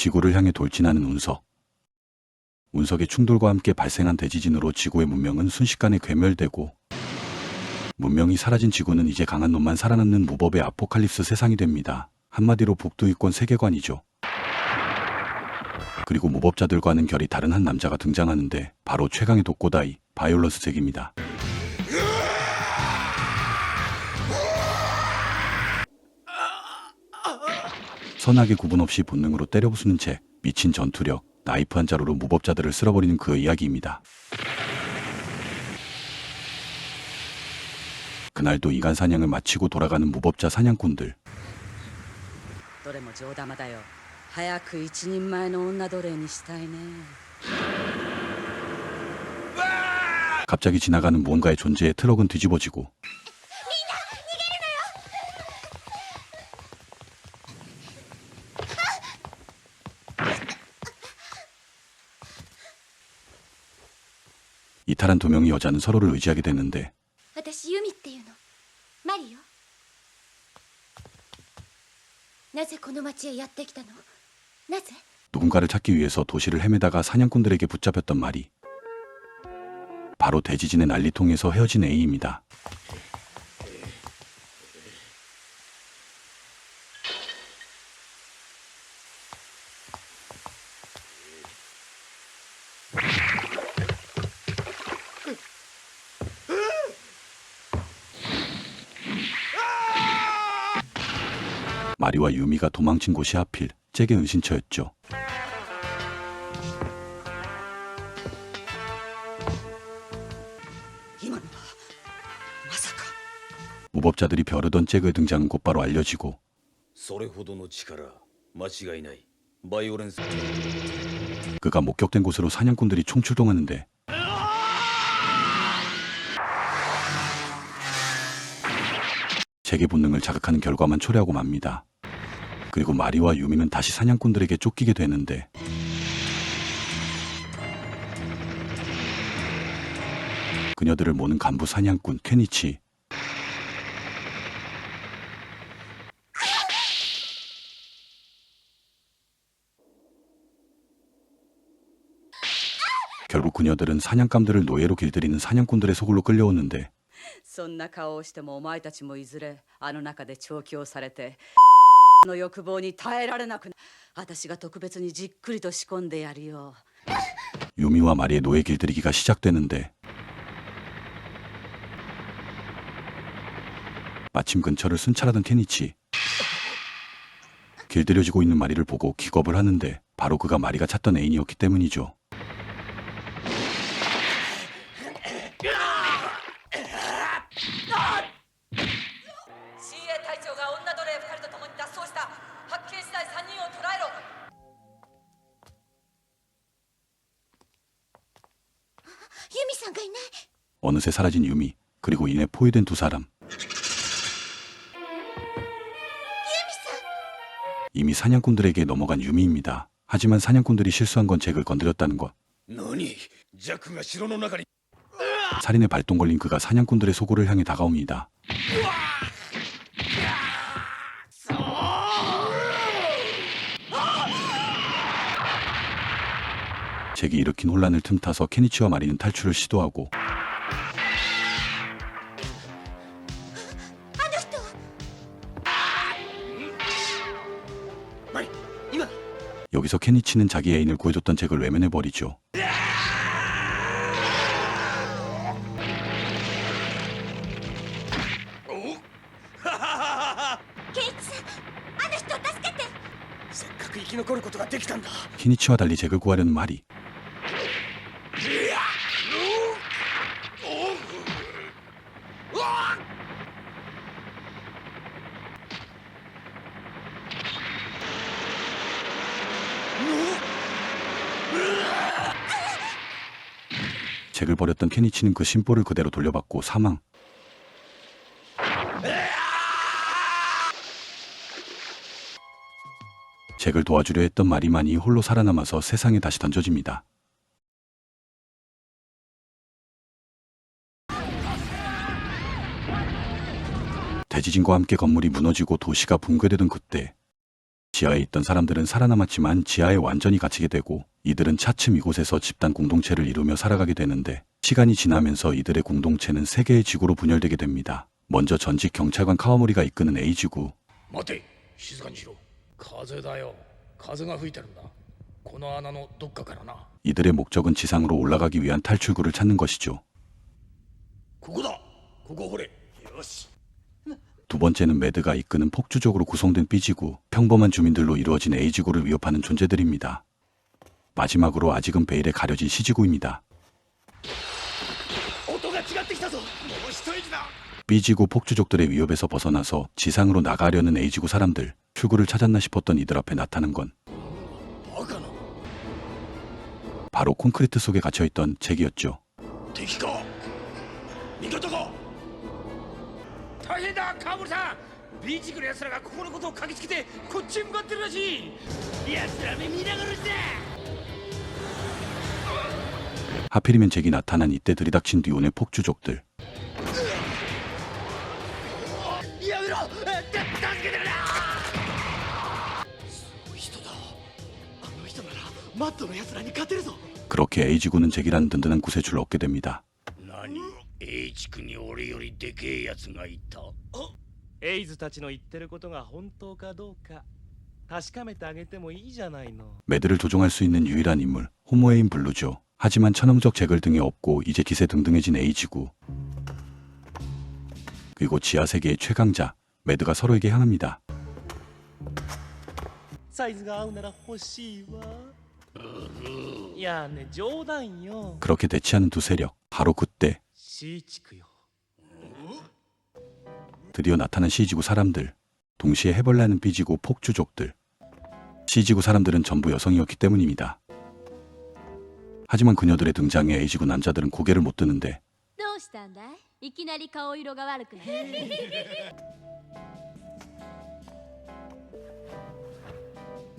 지구를 향해 돌진하는 운석. 운석의 충돌과 함께 발생한 대지진으로 지구의 문명은 순식간에 괴멸되고 문명이 사라진 지구는 이제 강한 놈만 살아남는 무법의 아포칼립스 세상이 됩니다. 한마디로 북두이권 세계관이죠. 그리고 무법자들과는 결이 다른 한 남자가 등장하는데 바로 최강의 독고다이 바이올러스 잭입니다. 선악의 구분 없이 본능으로 때려부수는 잭, 미친 전투력, 나이프 한 자루로 무법자들을 쓸어버리는 그 이야기입니다. 그날도 인간 사냥을 마치고 돌아가는 무법자 사냥꾼들. どれも上玉だよ。早く一人前の女奴隷にしたいね。 갑자기 지나가는 무언가의 존재에 트럭은 뒤집어지고 이탈한 두 명의 여자는 서로를 의지하게 되는데 私ユミっていうのマリよなぜこの町へやってきたのなぜ 누군가를 찾기 위해서 도시를 헤매다가 사냥꾼들에게 붙잡혔던 말이 바로 대지진의 난리통에서 헤어진 A입니다. 마리와 유미가 도망친 곳이 하필 잭의 은신처였죠. 무법자들이 벼르던 잭의 등장은 곧바로 알려지고 それほどの力間違いないバイオレンス 그가 목격된 곳으로 사냥꾼들이 총출동하는데 잭의 본능을 자극하는 결과만 초래하고 맙니다. 그리고 마리와 유미는 다시 사냥꾼들에게 쫓기게 되는데 그녀들을 모는 간부 사냥꾼 케니치. 결국 그녀들은 사냥감들을 노예로 길들이는 사냥꾼들의 소굴로 끌려오는데 そんな顔をしてもお前たちもいずれあの中で調教されての欲望に耐えられなくな私が特別にじっくりと仕込んでやるよ 유미와 마리의 노예 길들이기가 시작되는데 마침 근처를 순찰하던 케니치. 길들여지고 있는 마리를 보고 기겁을 하는데 바로 그가 마리가 찾던 애인이었기 때문이죠. 어느새 사라진 유미, 그리고 이내 포위된 두 사람. 이미 사냥꾼들에게 넘어간 유미입니다. 하지만 사냥꾼들이 실수한 건 잭을 건드렸다는 것. 何ジャックが城の中に 살인에 발동 걸린 그가 사냥꾼들의 소굴을 향해 다가옵니다. 잭이 일으킨 혼란을 틈타서 케니치와 마리는 탈출을 시도하고 여기서 케니치는 자기 애인을 구해줬던 잭을 외면해버리죠. 케니치와 달리 잭을 구하려는 마리. 잭을 버렸던 케니치는 그 심보를 그대로 돌려받고 사망. 잭을 도와주려 했던 마리만이 홀로 살아남아서 세상에 다시 던져집니다. 대지진과 함께 건물이 무너지고 도시가 붕괴되던 그때 지하에 있던 사람들은 살아남았지만 지하에 완전히 갇히게 되고 이들은 차츰 이곳에서 집단 공동체를 이루며 살아가게 되는데 시간이 지나면서 이들의 공동체는 세 개의 지구로 분열되게 됩니다. 먼저 전직 경찰관 카와모리가 이끄는 A지구, 待て静かにしろ風だよ風が吹いてるんだこの穴のどっかからな 이들의 목적은 지상으로 올라가기 위한 탈출구를 찾는 것이죠. ここだここ掘れよし 두 번째는 매드가 이끄는 폭주적으로 구성된 B지구, 평범한 주민들로 이루어진 A지구를 위협하는 존재들입니다. 마지막으로 아직은 베일에 가려진 C지구입니다. 音が違ってきたぞもう一息だ B지구 폭주족들의 위협에서 벗어나서 지상으로 나가려는 A지구 사람들, 출구를 찾았나 싶었던 이들 앞에 나타난 건 バカな 바로 콘크리트 속에 갇혀있던 잭이었죠. 敵か味方か大変だカーボルさんビーチクの奴らがここのことを嗅ぎつけてこっちへ向かってるらしい奴ら目見ながらして 하필이면 잭이 나타난 이때 들이닥친 듀온의 폭주족들. やめろ助けてくれすごい人だあの人ならマットの奴らに勝てるぞ 그렇게 A지구는 잭이라는 든든한 구세주를 얻게 됩니다. 何 A 地区に俺よりでけえやつがいたエイズたちの言ってることが本当かどうか確かめてあげてもいいじゃないの。 매드를 조종할 수 있는 유일한 인물, 호모에인 블루죠. 하지만 천형적 잭을 등에 업고 이제 기세 등등해진 A지구. 그리고 지하 세계의 최강자, 매드가 서로에게 향합니다. サイズが合うなら欲しいわ。いやね冗談よ。 그렇게 대치하는 두 세력, 바로 그때 C地区よ。 드디어 나타난 C지구 사람들, 동시에 해벌나는 B지구 폭주족들. C지구 사람들은 전부 여성이었기 때문입니다. 하지만 그녀들의 등장에 A지구 남자들은 고개를 못 드는데 どうしたんだいいきなり顔色が悪くなる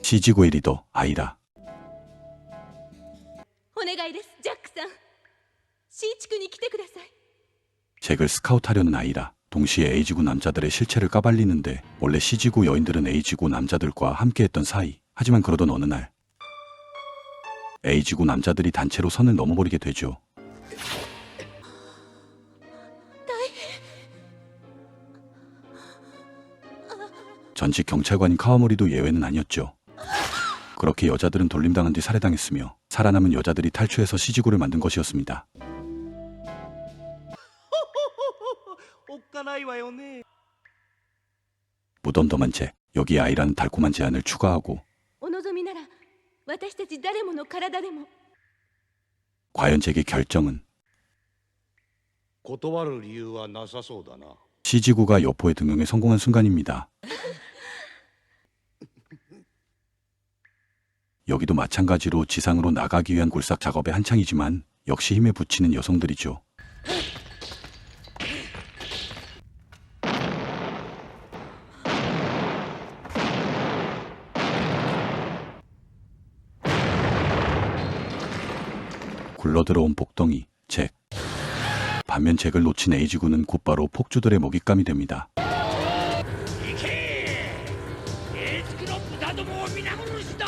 C지구의 리더 아이라. お願いですジャックさん C 地区に来てください 잭을 스카우트하려는 아이라. 동시에 A지구 남자들의 실체를 까발리는데 원래 C지구 여인들은 A지구 남자들과 함께했던 사이. 하지만 그러던 어느 날 A지구 남자들이 단체로 선을 넘어버리게 되죠. 전직 경찰관인 카와모리도 예외는 아니었죠. 그렇게 여자들은 돌림당한 뒤 살해당했으며 살아남은 여자들이 탈출해서 C지구를 만든 것이었습니다. おっかないわよね。 무덤덤한 잭, 여기에 아이라는 달콤한 제안을 추가하고 お望みなら私たち誰もの体でも 과연 잭의 결정은 断る理由はなさそうだな C지구가 여포의 등용에 성공한 순간입니다. 여기도 마찬가지로 지상으로 나가기 위한 골싹 작업의 한창이지만 역시 힘에 부치는 여성들이죠. 굴러들어온 복덩이, 잭. 반면 잭을 놓친 A지구는 곧바로 폭주들의 먹잇감이 됩니다. 行け A 地区の豚どもを皆殺しだ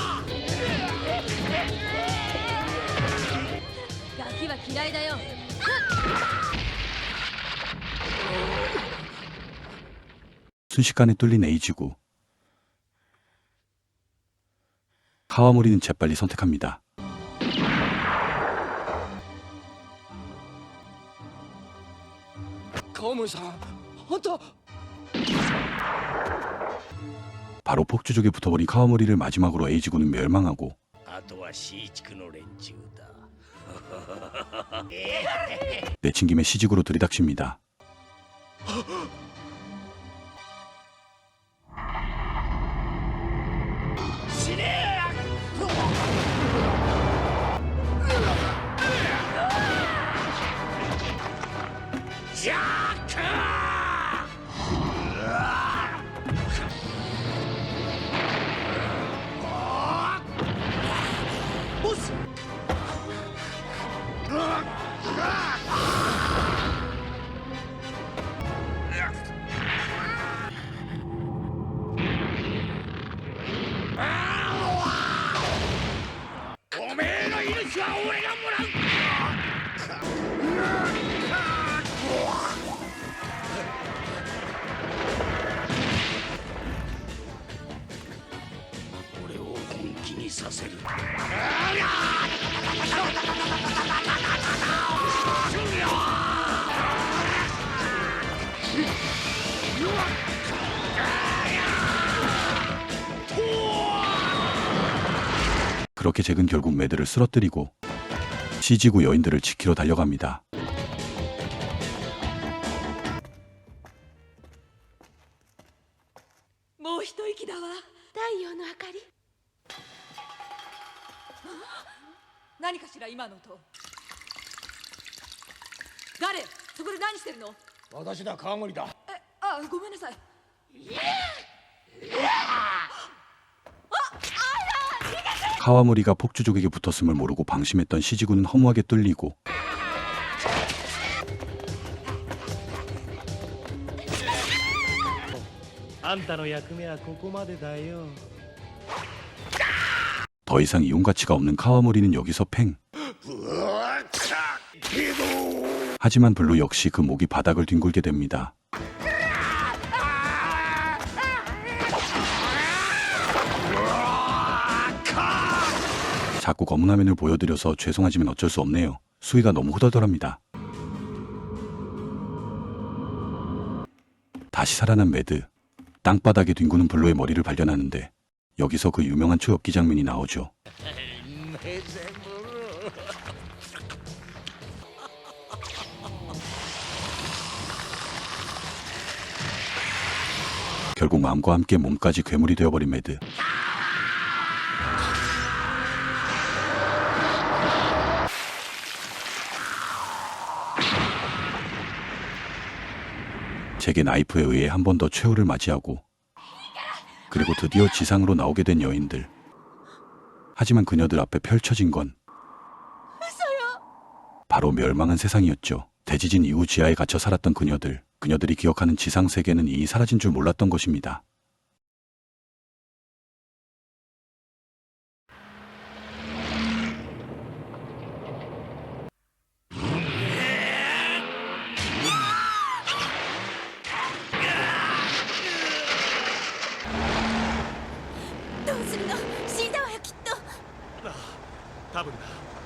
ガキは嫌いだよ 순식간에 뚫린 A지구. 카와모리는 재빨리 선택합니다. 바로 폭주족에 붙어버린 카와모리를 마지막으로 A지구는 멸망하고 あとは C 地区の連中だ 내친김에 C지구로 들이닥칩니다. じゃあ俺がもらう。俺を本気にさせる。그렇게 잭은 결국 매드를 쓰러뜨리고 C지구 여인들을 지키러 달려갑니다.もう一息だわ。太陽の明かり。何かしら今の音。誰？そこで何してるの？私だ、川森だ。ごめんなさい。 카와무리가 폭주족에게 붙었음을 모르고 방심했던 C지구는 허무하게 뚫리고 더 이상 이용 가치가 없는 카와무리는 여기서 팽. 하지만 블루 역시 그 목이 바닥을 뒹굴게 됩니다. 자꾸 검은 화면을 보여드려서 죄송하지만 어쩔 수 없네요. 수위가 너무 후덜덜합니다. 다시 살아난 매드. 땅바닥에 뒹구는 블루의 머리를 발견하는데 여기서 그 유명한 초엽기 장면이 나오죠. 결국 마음과 함께 몸까지 괴물이 되어버린 매드. 잭의 나이프에 의해 한 번 더 최후를 맞이하고 그리고 드디어 지상으로 나오게 된 여인들. 하지만 그녀들 앞에 펼쳐진 건 바로 멸망한 세상이었죠. 대지진 이후 지하에 갇혀 살았던 그녀들이 기억하는 지상 세계는 이미 사라진 줄 몰랐던 것입니다.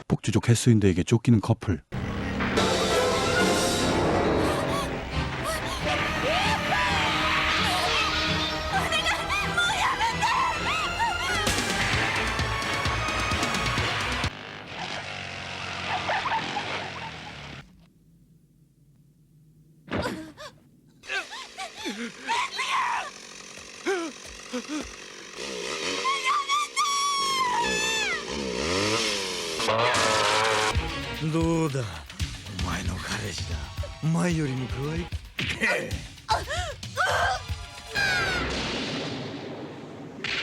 폭주족 헬스윈드에게 쫓기는 커플.どうだ、お前の彼氏だ。前よりも可愛い。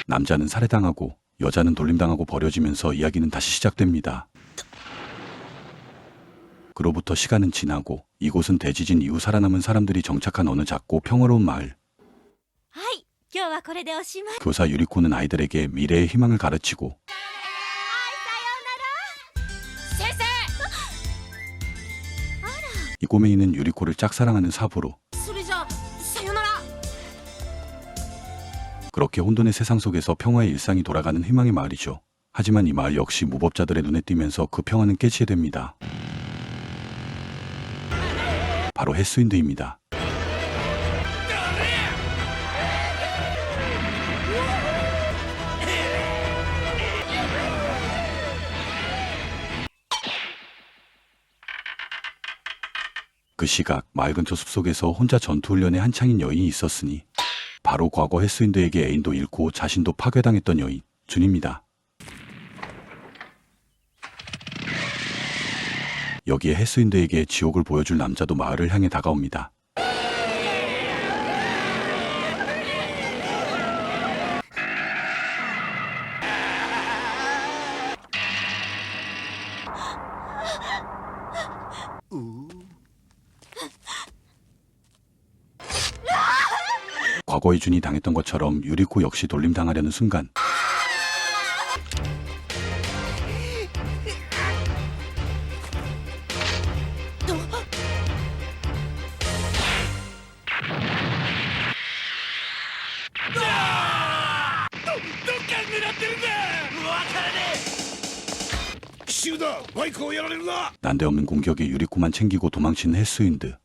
남자는 살해당하고 여자는 돌림당하고 버려지면서 이야기는 다시 시작됩니다. 그로부터 시간은 지나고 이곳은 대지진 이후 살아남은 사람들이 정착한 어느 작고 평화로운 마을. はい今日はこれでおしまい。 교사 유리코는 아이들에게 미래의 희망을 가르치고 先生。 이 꼬맹이는 유리코를 짝사랑하는 사부로 それじゃあさよなら。 그렇게 혼돈의 세상 속에서 평화의 일상이 돌아가는 희망의 마을이죠. 하지만 이 마을 역시 무법자들의 눈에 띄면서 그 평화는 깨지게 됩니다. 바로 헬스윈드입니다. 그 시각 마을 근처 숲속에서 혼자 전투훈련에 한창인 여인이 있었으니 바로 과거 헬스윈드에게 애인도 잃고 자신도 파괴당했던 여인 준입니다. 여기에 헬스윈드에게 지옥을 보여줄 남자도 마을을 향해 다가옵니다. 과거의 준이 당했던 것처럼 유리코 역시 돌림당하려는 순간 奇襲だ。バイクをやられるな。 난데없는 공격에 유리코만 챙기고 도망치는 헬스윈드.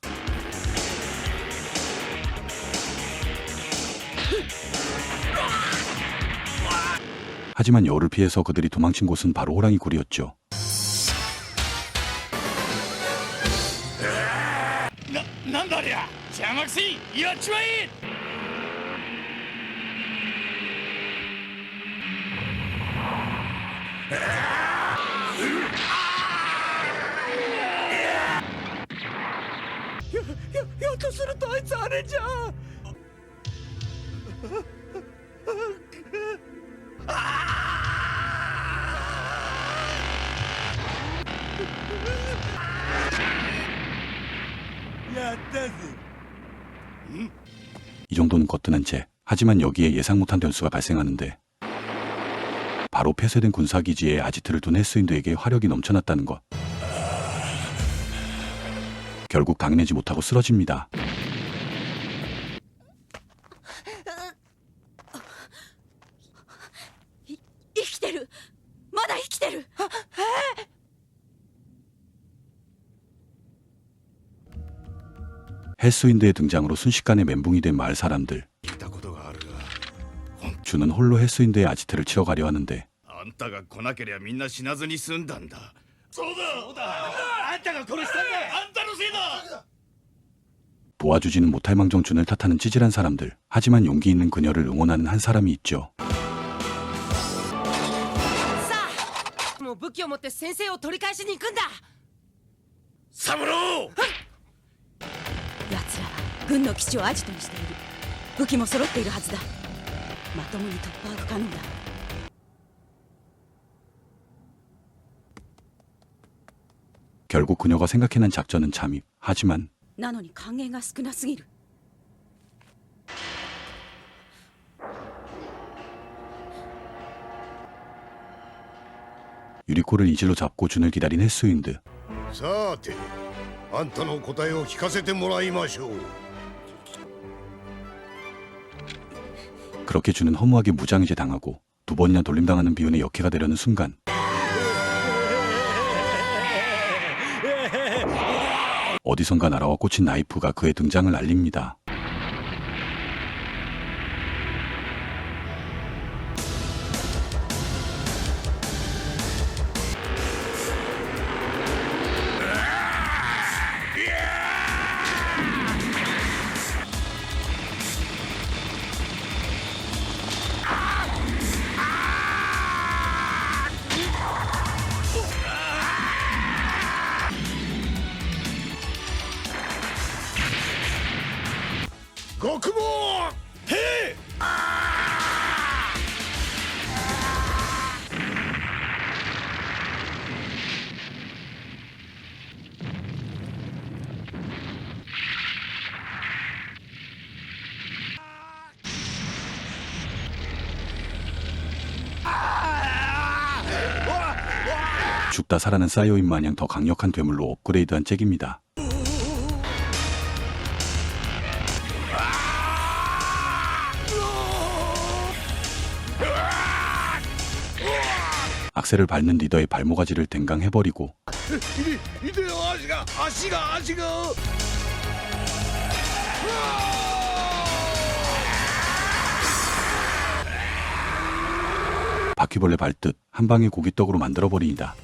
하지만 여우를 피해서 그들이 도망친 곳은 바로 호랑이 굴이었죠. なんだありゃ。邪魔くせい。やっちまえ。ひょっとするとあいつあれじゃ。やったぜ。 이 정도는 거뜬한 채. 하지만 여기에 예상 못한 변수가 발생하는데 바로 폐쇄된 군사기지에 아지트를 둔 헬스윈드에게 화력이 넘쳐났다는 것. 결국 당해내지 못하고 쓰러집니다. 生きてる。まだ生きてる。 헬스윈드의 등장으로 순식간에 멘붕이 된 마을 사람들. 聞いたことがあるが、 주는 홀로 헬스윈드의 아지트를 치러 가려 하는데 あんたが来なけりゃみんな死なずに済んだんだ。そうだ。あんたが殺したんだ。あんたのせいだ。 도와주지는 못할 망정 준을 탓하는 찌질한 사람들. 하지만 용기 있는 그녀를 응원하는 한 사람이 있죠. もう武器を持って先生を取り返しに行くんだ。サムロー。奴らは軍の基地をアジトにしている。武器も揃っているはずだ。まともに突破は不可能だ。 결국 그녀가 생각해낸 작전은 잠입. 하지만 なのに還元が少なすぎる。 유리코를 이질로 잡고 준을 기다린 헬스윈드. さて、あんたの答えを聞かせてもらいましょう。 그렇게 준은 허무하게 무장이제 당하고 두 번이나 돌림당하는 비운의 역해가 되려는 순간 어디선가 날아와 꽂힌 나이프가 그의 등장을 알립니다.極望へい。 죽다 살아난 사이오인 마냥 더 강력한 괴물로 업그레이드한 잭입니다. 악셀을 밟는 리더의 발모가지를 댕강해버리고 いでよ、足が。 바퀴벌레 밟듯 한 방에 고깃떡으로 만들어버리니다.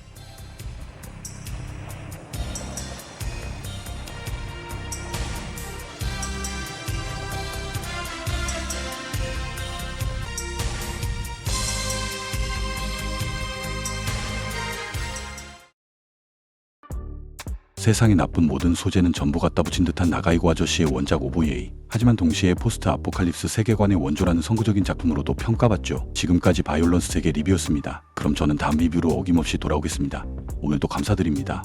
세상에 나쁜 모든 소재는 전부 갖다 붙인 듯한 나가이고 아저씨의 원작 OVA. 하지만 동시에 포스트 아포칼립스 세계관의 원조라는 선구적인 작품으로도 평가받죠. 지금까지 바이올런스 세계 리뷰였습니다. 그럼 저는 다음 리뷰로 어김없이 돌아오겠습니다. 오늘도 감사드립니다.